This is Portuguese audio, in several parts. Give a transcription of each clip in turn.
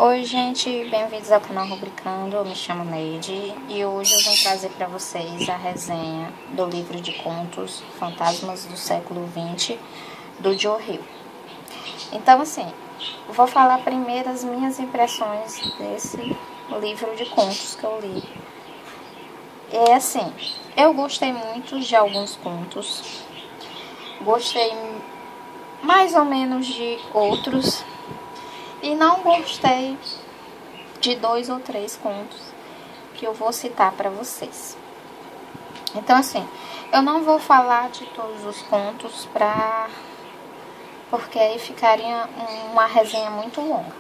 Oi gente, bem-vindos ao canal Rubricando, eu me chamo Neide e hoje eu vim trazer para vocês a resenha do livro de contos Fantasmas do Século XX, do Joe Hill. Então assim, vou falar primeiro as minhas impressões desse livro de contos que eu li. É assim, eu gostei muito de alguns contos, gostei mais ou menos de outros, e não gostei de 2 ou 3 contos que eu vou citar para vocês. Então assim, eu não vou falar de todos os contos porque aí ficaria uma resenha muito longa.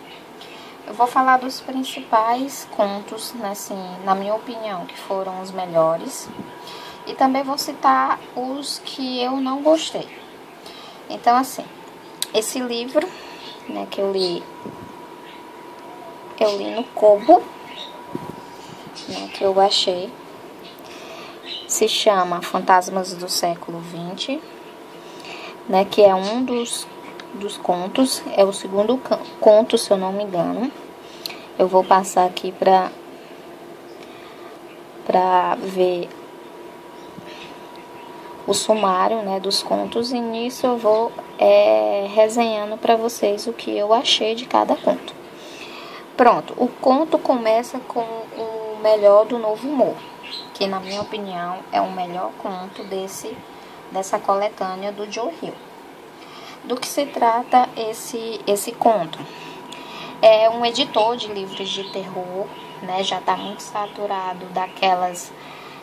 Eu vou falar dos principais contos, né, assim, na minha opinião, que foram os melhores. E também vou citar os que eu não gostei. Então assim, esse livro, né, que eu li no Kobo, né, que eu achei, se chama Fantasmas do Século XX, né, que é um dos contos, é o segundo conto, se eu não me engano. Eu vou passar aqui para ver o sumário, né, dos contos, e nisso eu vou resenhando para vocês o que eu achei de cada conto. Pronto, o conto começa com o melhor do Novo Humor, que na minha opinião é o melhor conto dessa coletânea do Joe Hill. Do que se trata esse conto? É um editor de livros de terror, né, já está muito saturado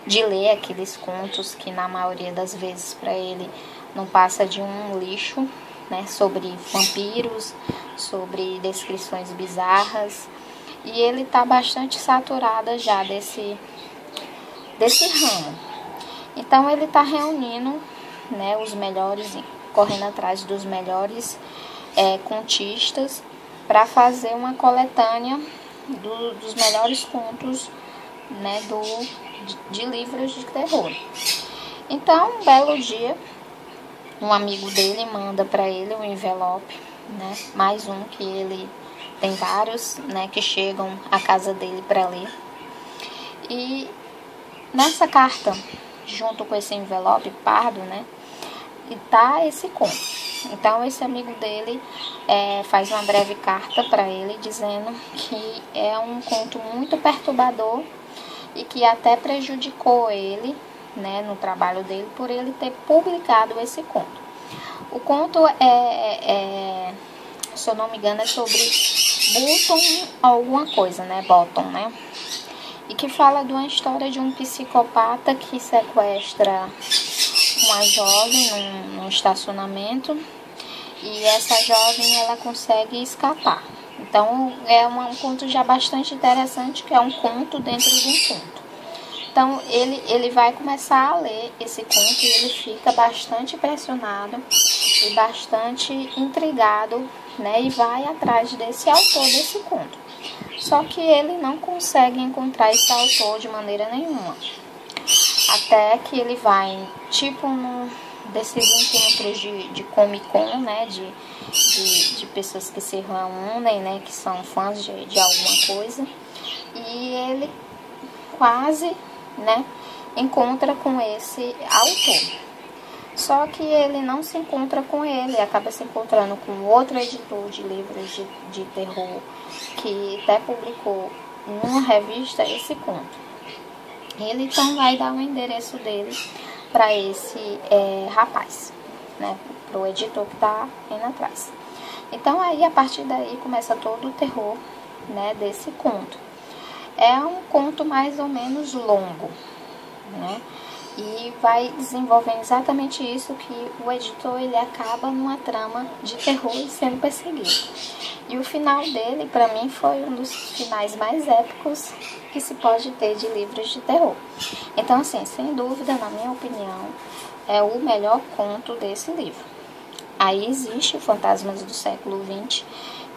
de ler aqueles contos que na maioria das vezes para ele não passa de um lixo, né, sobre vampiros, sobre descrições bizarras, e ele está bastante saturado já desse ramo. Então ele está reunindo, né, os melhores, correndo atrás dos melhores contistas para fazer uma coletânea dos melhores contos, né, de livros de terror. Então, um belo dia, um amigo dele manda para ele um envelope, né, mais um que ele tem vários, né, que chegam à casa dele para ler. E nessa carta, junto com esse envelope pardo, né, tá esse conto. Então esse amigo dele faz uma breve carta para ele dizendo que é um conto muito perturbador e que até prejudicou ele, né, no trabalho dele, por ele ter publicado esse conto. O conto se eu não me engano, é sobre Button alguma coisa, né, Bottom, né, e que fala de uma história de um psicopata que sequestra uma jovem num estacionamento, e essa jovem ela consegue escapar. Então é um conto já bastante interessante, que é um conto dentro de um conto. Então ele vai começar a ler esse conto e ele fica bastante impressionado e bastante intrigado, né, e vai atrás desse autor desse conto. Só que ele não consegue encontrar esse autor de maneira nenhuma. Até que ele vai, tipo, desses encontros de Comic Con, né, de pessoas que se reúnem, né, que são fãs de alguma coisa, e ele quase, né, encontra com esse autor. Só que ele não se encontra com ele, acaba se encontrando com outro editor de livros de terror, que até publicou em uma revista esse conto. Ele então vai dar o endereço dele para esse rapaz, né, para o editor que está indo atrás. Então aí a partir daí começa todo o terror, né, desse conto. É um conto mais ou menos longo, né, e vai desenvolvendo exatamente isso, que o editor ele acaba numa trama de terror e sendo perseguido. E o final dele, para mim, foi um dos finais mais épicos que se pode ter de livros de terror. Então, assim, sem dúvida, na minha opinião, é o melhor conto desse livro. Aí existe o Fantasmas do Século XX,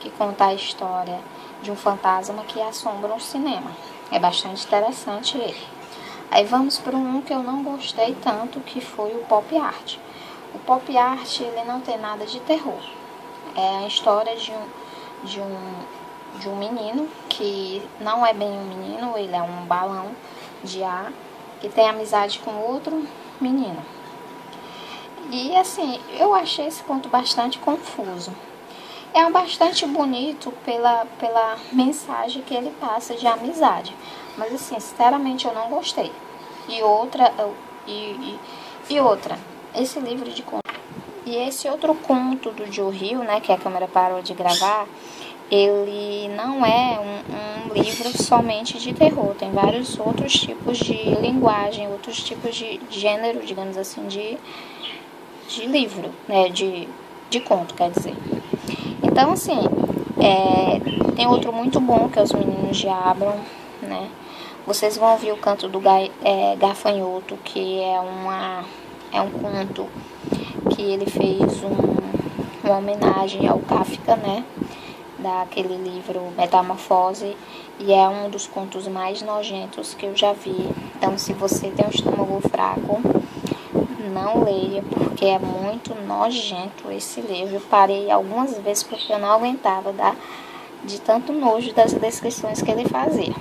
que conta a história de um fantasma que assombra um cinema. É bastante interessante ele. Aí vamos para um que eu não gostei tanto, que foi o Pop Art. O Pop Art, ele não tem nada de terror. É a história de de um menino que não é bem um menino, ele é um balão de ar que tem amizade com outro menino. E assim, eu achei esse conto bastante confuso. É bastante bonito pela mensagem que ele passa de amizade. Mas assim, sinceramente eu não gostei. E outra, esse livro de conto. E esse outro conto do Joe Hill, né, que a câmera parou de gravar, ele não é um livro somente de terror. Tem vários outros tipos de linguagem, outros tipos de gênero, digamos assim, de livro, né, de conto, quer dizer. Então, assim, tem outro muito bom, que é Os Meninos Diabram, né? Vocês vão ouvir o canto do Gafanhoto, que é um conto que ele fez uma homenagem ao Kafka, né? Daquele livro Metamorfose, e é um dos contos mais nojentos que eu já vi. Então, se você tem um estômago fraco, não leia, porque é muito nojento esse livro. Eu parei algumas vezes porque eu não aguentava de tanto nojo das descrições que ele fazia.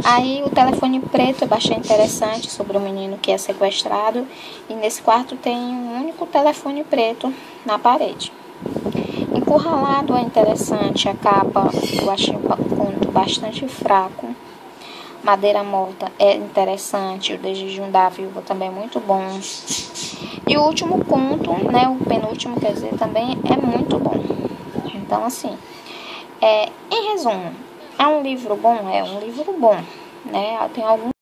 Aí o Telefone Preto é bastante interessante, sobre um menino que é sequestrado, e nesse quarto tem um único telefone preto na parede. Encurralado é interessante, a capa eu achei um conto bastante fraco. Madeira Morta é interessante, o De Jejum da Viúva também é muito bom. E o último conto, né, o penúltimo, quer dizer, também é muito bom. Então, assim, em resumo, é um livro bom? É um livro bom, né? Tem alguns